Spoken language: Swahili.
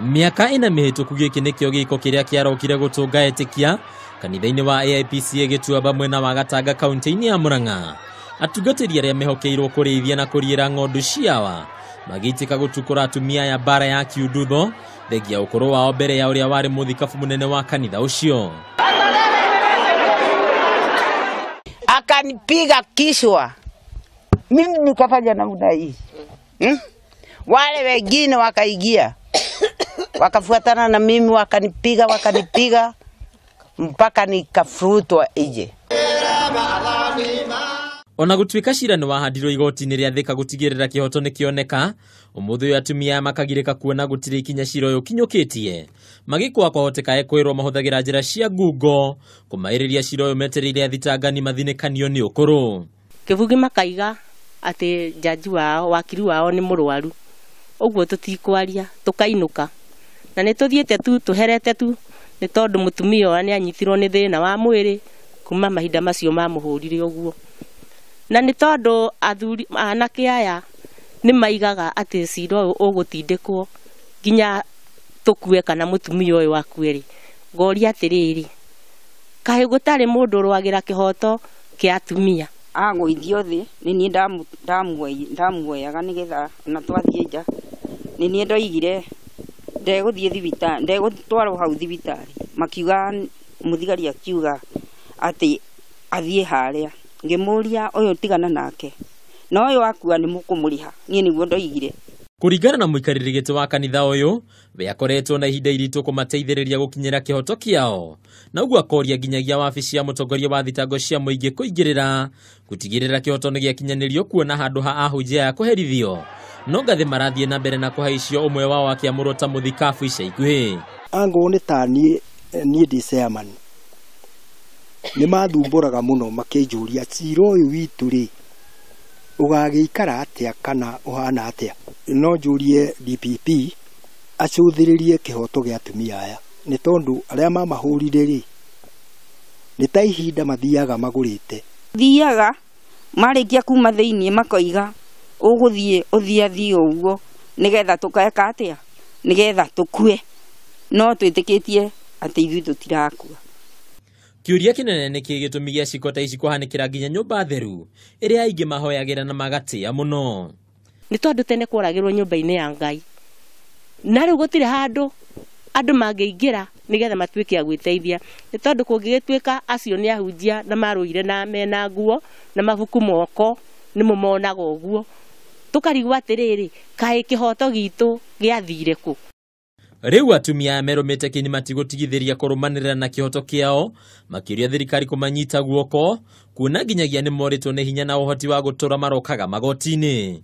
Miaka ina mihituku giki nikio giko kiria kiarokire gutunga etikia kanitha-ini wa AIPC Gituaba mwena wa Gatanga kaunti-ini ya Murang'a. Atungatiri aria mehokeirwo kurithia na kuriira ng'ondu ciawa magiitika gutukura atumia ya bara ya Kiundutho thegia ukuru wao mbere ya uria wari muthikabu munene wa kanitha ucio. Akanipiga kichwa, mimi nikafanya namna hii. Wale wengine wakaigia wakafuatana na mimi, wakanipiga mpaka nikafurutwa nje. Ona gutwika cira ni wahandirwo igoti-ini ria Thika gutigirira kihoto ni kioneka, umuthu uyu atumia makagirika kuona gutiri ikinya cira uyu kinyukitie magikwa kwahoteka ekwirwo mahuthagira njira cia ngungo kumairiria cira uyu metereire athitangani mathinikanio ni ukuru. Kibugi makaiga ati jaji wao wakiri wao ni murwaru, uguo tutikwaria tukainuka na nituthiete tu tuherete tu ni tondu mutumia wa ni anyitirwo ni thina wa mwiri kuma mahinda macio mamuhurire uguo, na ni tondu athuri anake aya ni maigaga ati cira uyu ugutindikwo ginya tukue kana mutumia uyu wakueri. Ngoria atiriri, kahe gutari mundu rwagira kihoto kia atumia agũithio thi ni ni ndamuoyaga nigetha na twathie nja ni ni ndoigire ndeguthie thibitari ndegutwarwo hau thibitari makiuga muthigari akiuga ati athie haria ngimuria uyu tigana nake no uyu akua ni mukumuriha nie niguo ndoigire. Kuringana na muikariri giti wa kanitha uyu we akoretwo na ihinda iritu kumateithiriria gukinyira kihoto kiao, na uguo akoria nginyagia wabici ya mutongoria wa thitango cia muingi kuingirira gutigirira kihoto ni giakinyanirio kuona handu ha ahunjia ya kuherithio, no ngathi marathie na mbere na kuhaicio umwe wao akiamurwo ta muthikabu ica ikuhi. Ango ni tani ni diceman ni mathumburaga muno makijuria cira uyu witu ri ugagiikara atia kana uhana atia. No jurie DPP acuthiririe kihoto gia atumia aya ni tondu aria mamahurire ri ni ta ihinda mathiaga magurite thiaga marikia kuma thiini makoiga uguthie uthia uguo nigetha tukeka atia nigetha tukue, no twitikitie ati ithu tutirakua. Kiuria kinene ni kigitumi gia ciko ta ici kuhanikira nginya nyumba theru iria aingi mahoyagira na magatia muno. Ni tondu tene kworagirwo nyumba-ini ya Ngai, na riu gutire handu andu mangiingira nigetha matuike ya gwiteithia, ni tondu kungigituika acio ni ahunjia na maruire na mena nguo na mabuku moko ni mumonaga uguo, tukarigwa atiriri kae kihoto gitu giathire ku. Riu atumia meromete kini matigutigithiria kurumanirira na kihoto kiao makiria thirikari kumanyita guoko kuona nginyagia ni moritwo ni hinya na uhoti wa gutura marokaga magoti-ini.